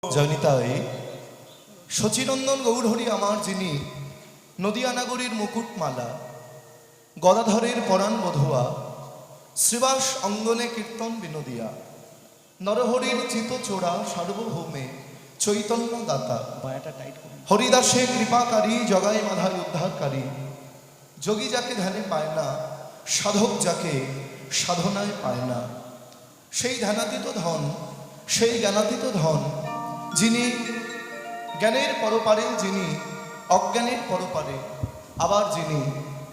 জয়নিতাই শচীনন্দন গৌরহরি আমার যিনি নদিয়া নগরীর মুকুটমালা গদাধরের পরাণ বধুয়া শ্রীবাস অঙ্গনে কীর্তন বিনোদিয়া নরহরির চিত চোরা সার্বভৌমে চৈতন্য দাতা হরিদাসে কৃপাকারী জগাই মাধায় উদ্ধারকারী যোগী যাকে ধ্যানে পায় না সাধক যাকে সাধনায় পায় না সেই ধ্যানাতীত ধন সেই জ্ঞানাতীত ধন যিনি জ্ঞানের পরপারে যিনি অজ্ঞানের পরপারে আবার যিনি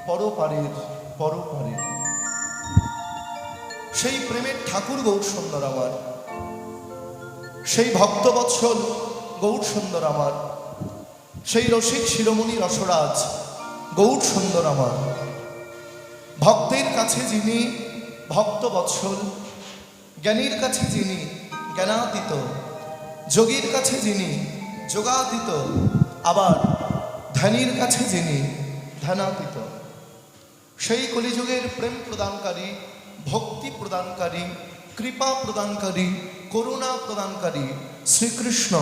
পরপারের পরপারে সেই প্রেমের ঠাকুর গৌর সুন্দর আমার সেই ভক্তবৎসল গৌর সুন্দর আমার সেই রসিক শিরোমণি রসরাজ গৌর সুন্দর আমার ভক্তের কাছে যিনি ভক্তবৎসল জ্ঞানীর কাছে যিনি জ্ঞানাতীত যোগীর কাছে যিনি যোগাতীত আবার ধ্যানীর কাছে যিনি ধ্যানাতীত সেই কলিযুগের প্রেম প্রদানকারী ভক্তি প্রদানকারী কৃপা প্রদানকারী করুণা প্রদানকারী শ্রীকৃষ্ণ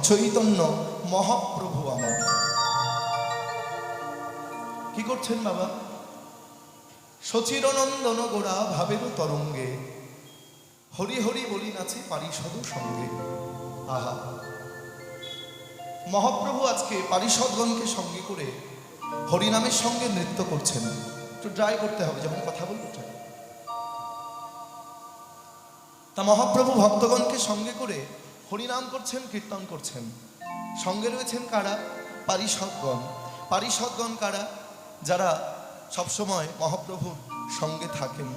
চৈতন্য মহাপ্রভু আমার কি করছেন বাবা? শচীরনন্দন গোড়া ভাবের তরঙ্গে হরি হরি বলি নাচে পারিষদ সঙ্গে। আহা, মহাপ্রভু আজকে পারিষদগণকে সঙ্গে করে হরিনামের সঙ্গে নৃত্য করছেন। একটু ট্রাই করতে হবে যখন কথা বলবো। তা মহাপ্রভু ভক্তগণকে সঙ্গে করে হরিনাম করছেন, কীর্তন করছেন। সঙ্গে রয়েছেন কারা? পারিষদগণ। পারিষদগণ কারা? যারা সবসময় মহাপ্রভুর সঙ্গে থাকেন।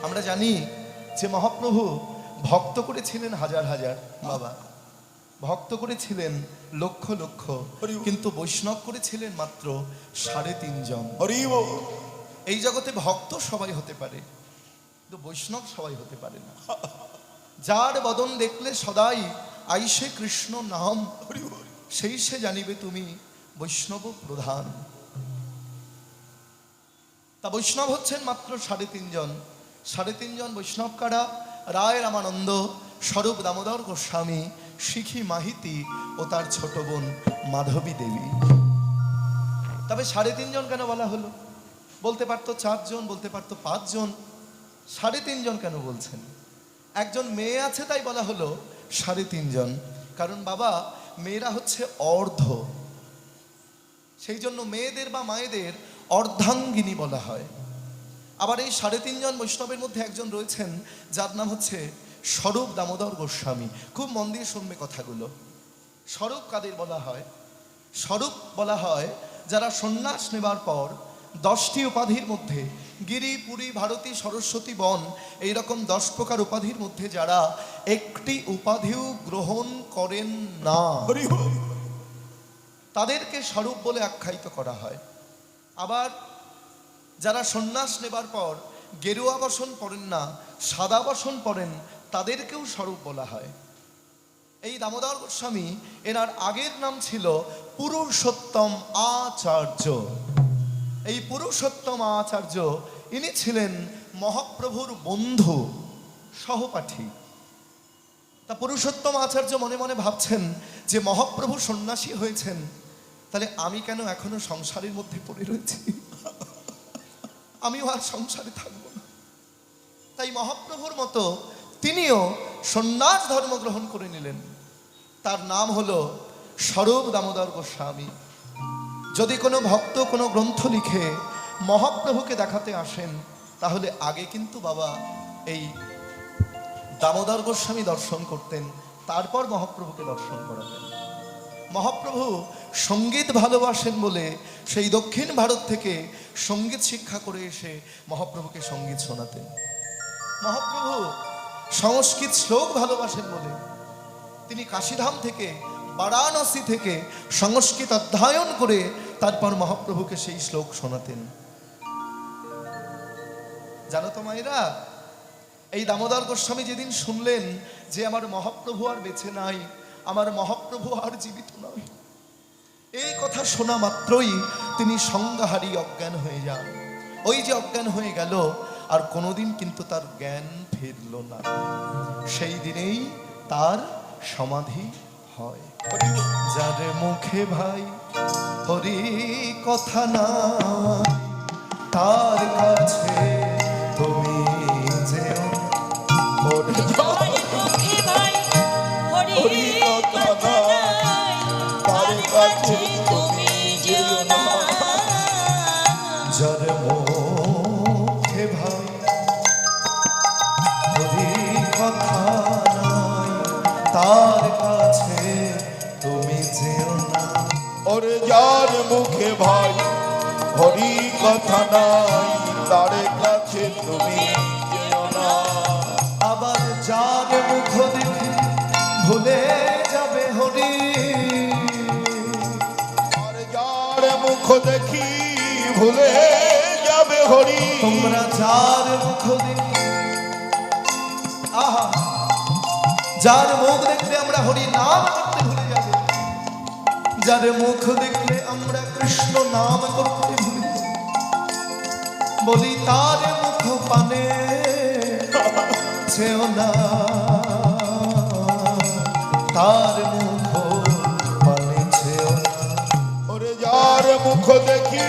আমরা জানি যে মহাপ্রভু ভক্ত করেছিলেন হাজার হাজার, বাবা ভক্ত করেছিলেন লক্ষ লক্ষ, কিন্তু বৈষ্ণব করেছিলেন মাত্র 3.5 জন। এই জগতে ভক্ত সবাই হতে পারে, কিন্তু বৈষ্ণব সবাই হতে পারে না। যার বদন দেখলে সদাই আইসে কৃষ্ণ নাম, সেই সে জানিবে তুমি বৈষ্ণব প্রধান। তা বৈষ্ণব হচ্ছেন মাত্র 3.5 জন। 3.5 জন বৈষ্ণব কারা? রায় রামানন্দ, স্বরূপ দামোদর গোস্বামী, শিখি মাহিতি ও তার ছোট বোন মাধবী দেবী। তবে 3.5 জন কেন বলা হলো? বলতে পারতো 4 জন, বলতে পারতো 5 জন। 3.5 জন কেন বলছেন? একজন মেয়ে আছে তাই বলা হলো 3.5 জন। কারণ বাবা মেয়েরা হচ্ছে অর্ধ, সেই জন্য মেয়েদের বা মায়েদের অর্ধাঙ্গিনী বলা হয়। আবার এই 3.5 জন বৈষ্ণবের মধ্যে একজন রয়েছেন যার নাম হচ্ছে স্বরূপ দামোদর গোস্বামী। খুব মন দিয়ে শুনবে কথাগুলো। স্বরূপ কাদের বলা হয়? স্বরূপ বলা হয় যারা সন্ন্যাস নেবার পর 10টি উপাধির মধ্যে গিরি, পুরী, ভারতী, সরস্বতী, বন, এইরকম 10 প্রকার উপাধির মধ্যে যারা একটি উপাধিও গ্রহণ করেন না, তাদেরকে স্বরূপ বলে আখ্যায়িত করা হয়। আবার যারা সন্ন্যাস নেবার পর গেরুয়া বসন পরেন না, সাদা বসন পরেন, তাদেরকেও স্বরূপ বলা হয়। এই দামোদর গোস্বামী, এনার আগের নাম ছিল পুরুষোত্তম আচার্য। এই পুরুষোত্তম আচার্য ইনি ছিলেন মহাপ্রভুর বন্ধু, সহপাঠী। তা পুরুষোত্তম আচার্য মনে মনে ভাবছেন যে মহাপ্রভু সন্ন্যাসী হয়েছেন, তাহলে আমি কেন এখনো সংসারের মধ্যে পড়ে রয়েছি? আমিও আর সংসারে থাকবো না। তাই মহাপ্রভুর মতো তিনিও সন্ন্যাস ধর্ম গ্রহণ করে নিলেন। তার নাম হলো স্বরূপ দামোদর গোস্বামী। যদি কোনো ভক্ত কোনো গ্রন্থ লিখে মহাপ্রভুকে দেখাতে আসেন, তাহলে আগে কিন্তু বাবা এই দামোদর গোস্বামী দর্শন করতেন, তারপর মহাপ্রভুকে দর্শন করাতেন। মহাপ্রভু সঙ্গীত ভালোবাসেন বলে সেই দক্ষিণ ভারত থেকে সঙ্গীত শিক্ষা করে এসে মহাপ্রভুকে সঙ্গীত শোনাতেন। মহাপ্রভু সংস্কৃত শ্লোক ভালোবাসেন বলে তিনি কাশীধাম থেকে, বারাণসী থেকে সংস্কৃত অধ্যয়ন করে তারপর মহাপ্রভুকে সেই শ্লোক শোনাতেন। জানো তো মায়েরা, এই দামোদর গোস্বামী যেদিন শুনলেন যে আমার মহাপ্রভু আর বেঁচে নাই, আমার মহাপ্রভু আর জীবিত নয়, এই কথা শোনা মাত্রই তিনি সংজ্ঞাহারী অজ্ঞান হয়ে যান। ওই যে অজ্ঞান হয়ে গেল, আর কোনোদিন কিন্তু তার জ্ঞান ফিরল না। সেই দিনেই তার সমাধি হয়। যার মুখে ভাই হরি কথা না, তার কাছে তুমি যেও। যার মুখে ভাই হরি কথা নাই, তার কাছে তুমি যেও না। যার মুখে ভাই হরি কথা নাই, তার কাছে তুমি যেও না। ওরে যার মুখে ভাই হরি কথা নাই, তার কাছে তুমি যেও না। আবার যার মুখ দেখে ভুলে যাবে হরি, আর যার মুখ দেখি ভুলে যাবে হরি। তোমরা যার মুখ দেখে, আহা, যার মুখ দেখলে আমরা হরি নাম করতে ভুলে যাব, যার মুখ দেখলে আমরা কৃষ্ণ নাম করতে ভুলে যাব, বলি তার মুখ পানে ছেও না, তার মুখ পানে ছেও না। ওরে যার মুখ দেখি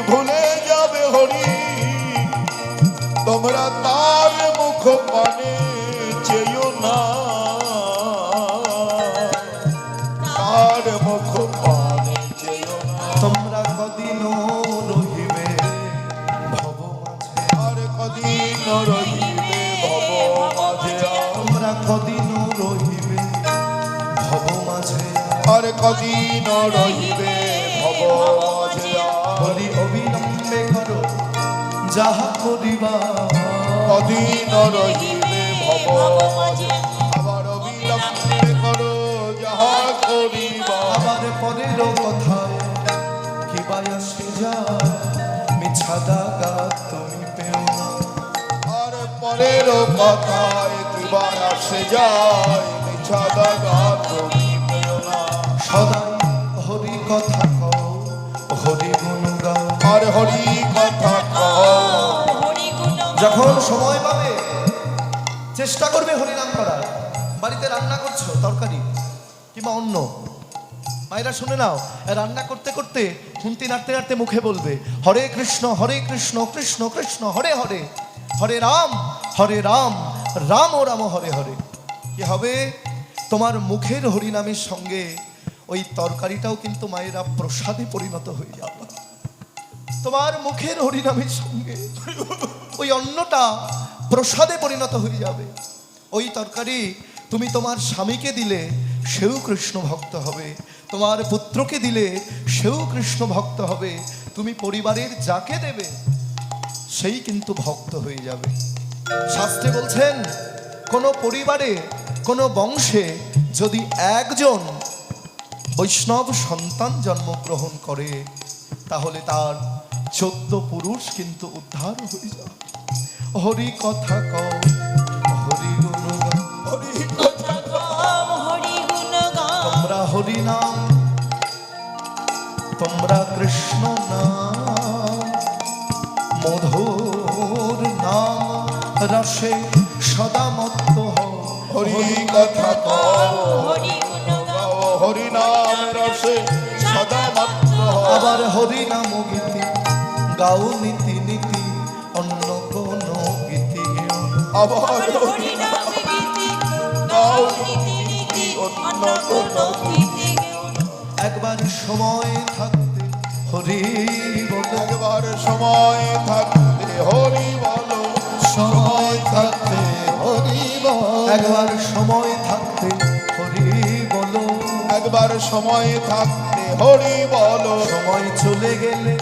ভুলে যাবে হরি, তোমরা তার মুখ পানে চেয়েও না, তার মুখ পানে চেয়েও না। তোমরা কদিনও রহিবে ভব মাঝে, আর কদিন রহিবে ভব মাঝে, তোমরা কদিনও রহিবে ভব মাঝে। আর কদিন রহিবে ভব মাঝে। হরি অবিলম্বে করো যাহা করিবা, কদিন রহিবে ভব মাঝে। আবার অবিলম্বে করো যাহা করিবা। আবার পরের কথায় কিবা আসে যায়, মিছা দাগা তুমি পেও না। আর পরের কথায় কিবা আসে যায়, মিছা দাগা তুমি পেও না। সদাই হরি কথা কও, হরি গুণ গাও। আর হরি কথা কও, হরি গুণ যখন সময় পাবে চেষ্টা করবে হরিনাম করার। বাড়িতে রান্না করছো তরকারি কিংবা অন্য, মায়েরা শুনে নাও, রান্না করতে করতে খুন্তি নাড়তে নাড়তে মুখে বলবে হরে কৃষ্ণ কৃষ্ণ কৃষ্ণ হরে হরে, হরে রাম রাম রাম হরে হরে। কি হবে? তোমার মুখের হরিনামের সঙ্গে ওই তরকারিটাও কিন্তু মায়েরা প্রসাদে পরিণত হয়ে যাবে। তোমার মুখের হরিনামের সঙ্গে ওই অন্নটা প্রসাদে পরিণত হয়ে যাবে। ওই তরকারি তুমি তোমার স্বামীকে দিলে সেও কৃষ্ণ ভক্ত হবে, তোমার পুত্রকে দিলে সেও কৃষ্ণ ভক্ত হবে, তুমি পরিবারের যাকে দেবে সেই কিন্তু ভক্ত হয়ে যাবে। শাস্ত্রে বলছেন কোনো পরিবারে কোনো বংশে যদি একজন বৈষ্ণব সন্তান জন্মগ্রহণ করে তাহলে তার 14 পুরুষ কিন্তু উদ্ধার হয়ে যায়। হরি কথা কও, হরি গুণ গাও। হরি কথা কও, হরি গুণ গাও। তোমরা হরি নাম, তোমরা কৃষ্ণ নাম, মধুর নাম রসে সদা মত্ত হও। হরি কথা কও, হরি গুণ গাও। হরি নাম রসে সদা মত্ত হও। আবার হরি নাম গীতি গাও নীতি নীতি, অন্য কোন গীতি গেও না। আবার হরি নাম গীতি গাও নীতি নীতি, অন্য কোনো গীতি গেও না। একবার সময় থাকতে হরি বলো, একবার সময় থাকতে হরি বলো, সময় থাকতে হরি বলো। একবার সময় থাকতে হরি বলো। একবার সময় থাকতে হরি বলো। সময় চলে গেলে,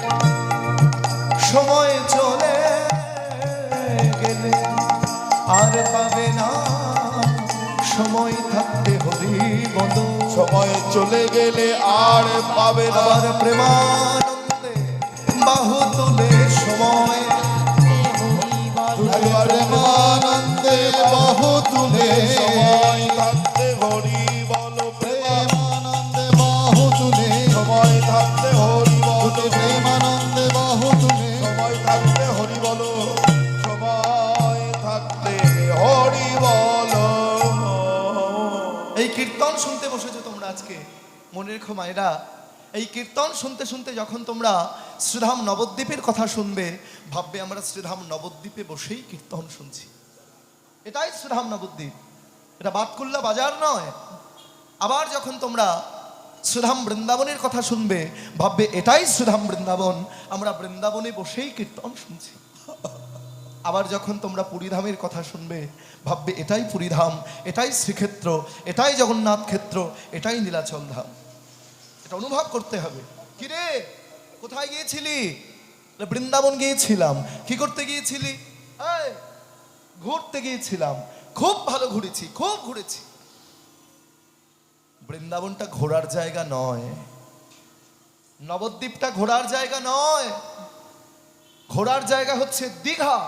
সময় চলে গেলে আর পাবে না, সময় থাকতে হরি বলো। সময় চলে গেলে আর পাবে না। আবার প্রেমানন্দে বাহু তুলে সময়, একবার প্রেমানন্দে বাহু তুলে সময় থাকতে হরি বলো। প্রেমানন্দে বাহু তুলে সময় থাকতে হরি বলো। প্রেমানন্দে বাহু তুলে সময় থাকতে হরি বলো। সময় থাকতে হরি বলো। এই কীর্তন শুনতে বসেছো তোমরা, আজকে মনে রেখো মায়েরা, এই কীর্তন শুনতে শুনতে যখন তোমরা শ্রীধাম নবদ্বীপের কথা শুনবে, ভাববে আমরা শ্রীধাম নবদ্বীপে বসেই কীর্তন শুনছি। এটাই শ্রীধাম নবদ্বীপ, এটা বাতকুল্লা বাজার নয়। আবার যখন তোমরা শ্রীধাম বৃন্দাবনের কথা শুনবে, ভাববে এটাই শ্রীধাম বৃন্দাবন, আমরা বৃন্দাবনে বসেই কীর্তন শুনছি। আবার যখন তোমরা পুরীধামের কথা শুনবে, ভাববে এটাই পুরীধাম, এটাই শ্রীক্ষেত্র, এটাই জগন্নাথ ক্ষেত্র, এটাই নীলাচল ধাম। এটা অনুভব করতে হবে। কিরে, কোথায় গিয়েছিলি? বৃন্দাবন গিয়েছিলাম। কি করতে গিয়েছিলি? এই, ঘুরতে গিয়েছিলাম। খুব ভালো ঘুরেছি, খুব ঘুরেছি। বৃন্দাবনটা ঘোরার জায়গা নয়, নবদ্বীপটা ঘোরার জায়গা নয়। ঘোরার জায়গা হচ্ছে দীঘা।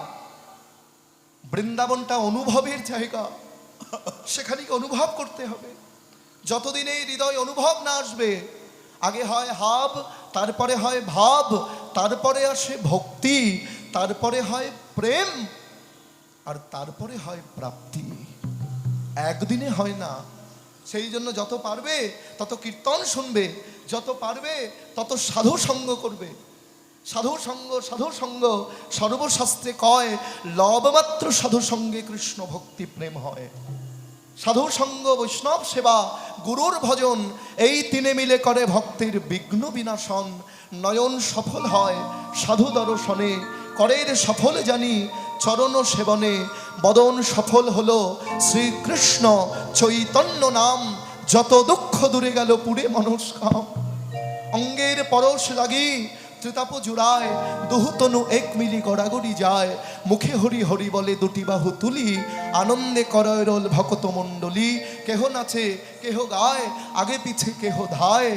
বৃন্দাবনটা অনুভবের জায়গা, সেখানে অনুভব করতে হবে। যতদিন এই হৃদয় অনুভব না আসবে, আগে হয় হাব, তারপরে হয় ভাব, তারপরে আসে ভক্তি, তারপরে হয় প্রেম, আর তারপরে হয় প্রাপ্তি। একদিনে হয় না। সেই জন্য যত পারবে তত কীর্তন শুনবে, যত পারবে তত সাধু সঙ্গ করবে। সাধু সঙ্গ, সাধু সঙ্গ, সর্বশাস্ত্রে কয় লবমাত্র সাধু সঙ্গে কৃষ্ণ ভক্তি প্রেম হয়। সাধু সঙ্গ, বৈষ্ণব সেবা, গুরুর ভজন, এই তিনে মিলে করে ভক্তের বিঘ্ন বিনাশন। নয়ন সফল হয় সাধু দর্শনে, করের সফল জানি চরণ সেবনে। বদন সফল হলো শ্রীকৃষ্ণ চৈতন্য নাম, যত দুঃখ দূরে গেল পুরে মনস্কাম। অঙ্গের পরশ লাগি ত্রিতাপ জুড়ায়, দুহুতনু এক মিলি গড়াগড়ি যায়। মুখে হরি হরি বলে দুটি বাহু তুলি, আনন্দে করয়রল ভকত মণ্ডলী। কেহ নাচে কেহ গায়, আগে পিছে কেহ ধায়,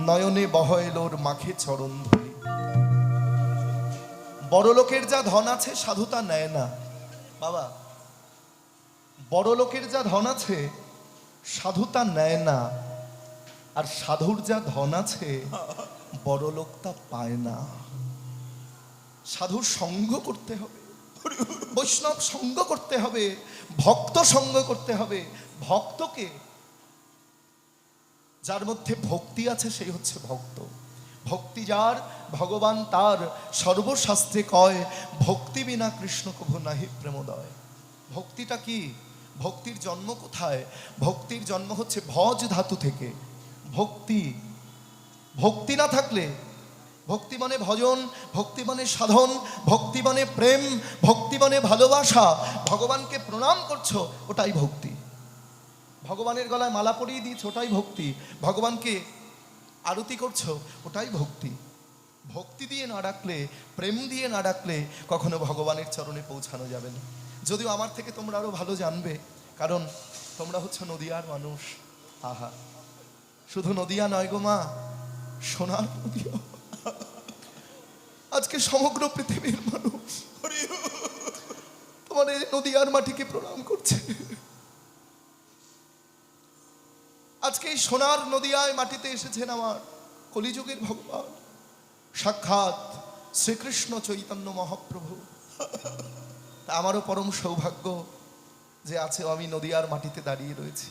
নয়নে বহয়লোর মাখে চরণ ধুলি। বড় লোকের যা ধন আছে সাধু তা নেয় না বাবা। বড় লোকের যা ধন আছে সাধু তা নেয় না, আর সাধুর যা ধন আছে বড় লোক তা পায় না। সাধুর সঙ্গ করতে হবে, বৈষ্ণব সঙ্গ করতে হবে, ভক্ত সঙ্গ করতে হবে। ভক্তকে, যার মধ্যে ভক্তি আছে সেই হচ্ছে ভক্ত। ভক্তি যার ভগবান তার, সর্বশাস্ত্রে কয় ভক্তি বিনা কৃষ্ণ কভু নাহি প্রেমোদয়। ভক্তিটা কি? ভক্তির জন্ম কোথায়? ভক্তির জন্ম হচ্ছে ভজ ধাতু থেকে। ভক্তি, ভক্তি না থাকলে, ভক্তি মানে ভজন, ভক্তি মানে সাধন, ভক্তি মানে প্রেম, ভক্তি মানে ভালোবাসা। ভগবানকে প্রণাম করছো, ওটাই ভক্তি। ভগবানের গলায় মালা পরিয়ে দিয়েছো, ওটাই ভক্তি। ভগবানকে আরতি করছো, ওটাই ভক্তি। ভক্তি দিয়ে না ডাকলে, প্রেম দিয়ে না ডাকলে কখনো ভগবানের চরণে পৌঁছানো যাবে না। যদিও আমার থেকে তোমরা আরো ভালো জানবে, কারণ তোমরা হচ্ছে নদিয়ার মানুষ। আহা, শুধু নদিয়া নয় গো মা, সোনার নদিয়া। আজকে সমগ্র পৃথিবীর মানুষ তোমার এই নদিয়ার মাটিকে প্রণাম করছে। আজকে এই সোনার নদিয়ায় মাটিতে এসেছেন আমার কলিযুগের ভগবান, সাক্ষাৎ শ্রীকৃষ্ণ চৈতন্য মহাপ্রভু। আমারও পরম সৌভাগ্য যে আছে আমি নদিয়ার মাটিতে দাঁড়িয়ে রয়েছি।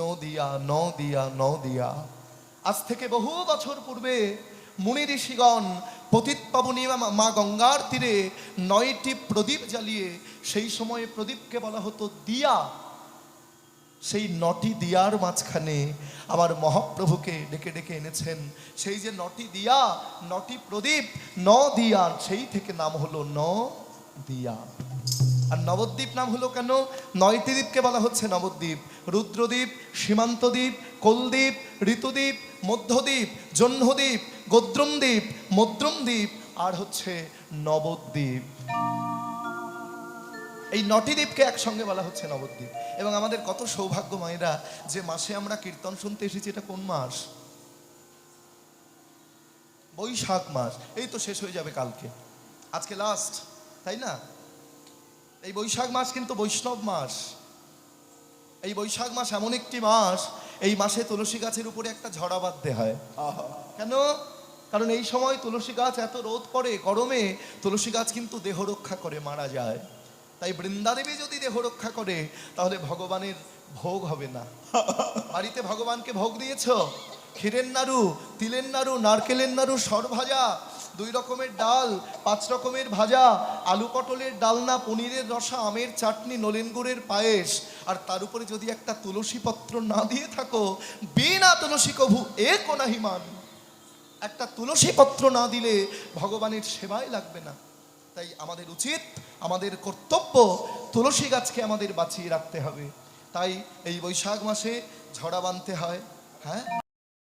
নদিয়া নদিয়া নদিয়া। আজ থেকে বহু বছর পূর্বে মুনি ঋষিগণ পতিত পাবনী মা গঙ্গার তীরে 9টি প্রদীপ জ্বালিয়ে, সেই সময়ে প্রদীপকে বলা হতো দিয়া। সেই 9টি দিয়ার মাঝখানে আমার মহাপ্রভুকে ডেকে ডেকে এনেছেন। সেই যে 9টি দিয়া, 9টি প্রদীপ, দিয়া, সেই থেকে নাম হলো নদিয়া। আর নবদ্বীপ নাম হলো কেন? 9টি দ্বীপকে বলা হচ্ছে নবদ্বীপ। রুদ্রদ্বীপ, সীমান্তদ্বীপ, কোলদ্বীপ, ঋতুদ্বীপ, মধ্যদ্বীপ, জহ্নদ্বীপ, গোদ্রুমদ্বীপ, মদ্রুমদ্বীপ, আর হচ্ছে নবদ্বীপ। এই 9টি দ্বীপকে একসঙ্গে বলা হচ্ছে নবদ্বীপ। এবং আমাদের কত সৌভাগ্য মায়েরা যে মাসে আমরা কীর্তন শুনতে এসেছি। এটা কোন মাস? বৈশাখ মাস। এই তো শেষ হয়ে যাবে কালকে, আজকে লাস্ট, তাই না? এই বৈশাখ মাস কিন্তু বৈষ্ণব মাস। এই বৈশাখ মাস এমন একটি মাস, এই মাসে তুলসী গাছের উপরে একটা ঝড়া বাঁধতে হয়। কেন? কারণ এই সময় তুলসী গাছ এত রোদ পড়ে, গরমে তুলসী গাছ কিন্তু দেহ রক্ষা করে মারা যায়। তাই বৃন্দাদেবী যদি দেহ রক্ষা করে তাহলে ভগবানের ভোগ হবে না। বাড়িতে ভগবানকে ভোগ দিয়েছো, ক্ষীরের নাড়ু, তিলের নাড়ু, নারকেলের নাড়ু, সরভাজা, 2 রকমের ডাল, 5 রকমের ভাজা, আলু পটলের ডালনা, পনিরের রসা, আমের চাটনি, নলেন গুড়ের পায়েস, আর তার উপরে যদি একটা তুলসী পত্র না দিয়ে থাকো, বিনা তুলসী কভু এ কোনাহিমান, একটা তুলসী পত্র না দিলে ভগবানের সেবায় লাগবে না। তাই আমাদের উচিত, আমাদের কর্তব্য, তুলসী গাছকে আমাদের বাঁচিয়ে রাখতে হবে। তাই এই বৈশাখ মাসে ঝড়া বাঁধতে হয়, হ্যাঁ,